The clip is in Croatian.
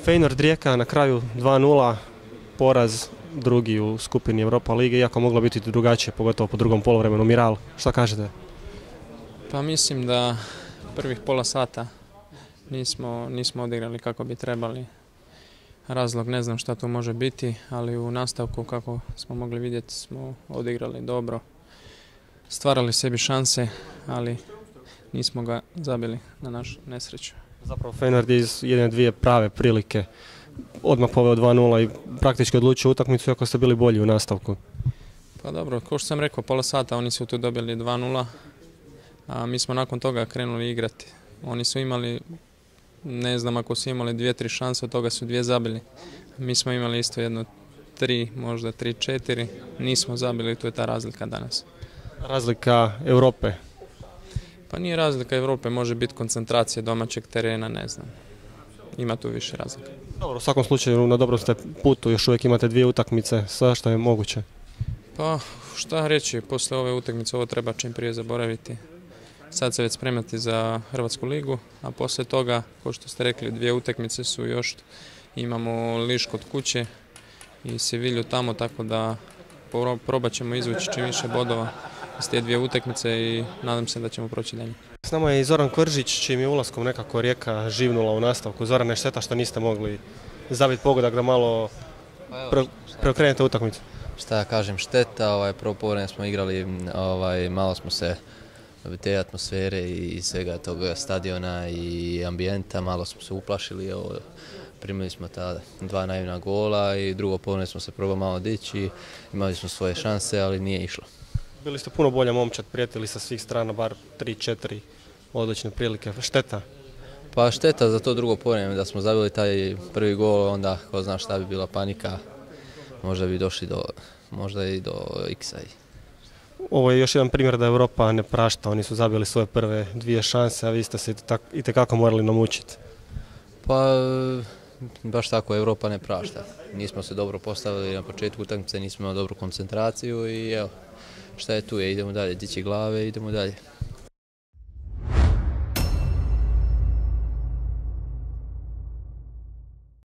Feyenoord Rijeka na kraju 2:0, poraz drugi u skupini Europa lige, iako moglo biti drugačije, pogotovo po drugom poluvremenu. Miral, šta kažete? Pa mislim da prvih pola sata nismo odigrali kako bi trebali. Razlog ne znam šta to može biti, ali u nastavku kako smo mogli vidjeti smo odigrali dobro. Stvarali sebi šanse, ali nismo ga zabili na našu nesreću. Zapravo Feyenoord je iz jedne dvije prave prilike odmah poveo 2:0 i praktički odlučio utakmicu, iako ste bili bolji u nastavku. Pa dobro, kao što sam rekao, pola sata oni su tu dobili 2:0, a mi smo nakon toga krenuli igrati. Oni su imali, ne znam, ako su imali 2-3 šanse, od toga su 2 zabili. Mi smo imali isto jedno 3, možda 3-4, nismo zabili, tu je ta razlika danas. Razlika Europe? Pa nije razlika Europe, može biti koncentracija domaćeg terena, ne znam. Ima tu više razlika. Dobro, u svakom slučaju na dobrom ste putu, još uvijek imate 2 utakmice, sve što je moguće. Pa šta reći, posle ove utakmice ovo treba čim prije zaboraviti. Sad se već spremati za Hrvatsku ligu, a poslije toga, kao što ste rekli, 2 utakmice su još. Imamo Liš kod kuće i Sevilju tamo, tako da probat ćemo izvući čim više bodova iz te 2 utakmice i nadam se da ćemo proći dalje. S nama je i Zoran Kvržić, čijim je ulaskom nekako Rijeka živnula u nastavku. Zoran, je šteta što niste mogli zabiti pogodak da malo preokrenete utakmicu. Šta ja kažem, šteta, prvo poluvreme smo igrali, malo smo se te atmosfere i svega tog stadiona i ambijenta, malo smo se uplašili, primili smo ta 2 naivna gola i drugo poluvreme smo se probali malo dići, imali smo svoje šanse, ali nije išlo. Bili ste puno bolja momčad, prijetili sa svih strana, bar 3-4 odlične prilike. Šteta? Pa šteta za to drugo poluvreme, da smo zabili taj prvi gol, onda ko zna šta bi bila panika, možda bi došli možda i do X-a. Ovo je još jedan primjer da Europa ne prašta, oni su zabili svoje prve 2 šanse, a vi ste se itekako morali namučiti. Pa baš tako, Europa ne prašta. Nismo se dobro postavili na početku utakmice, nismo imali dobru koncentraciju i evo, šta je tu, idemo dalje, dići glave, idemo dalje.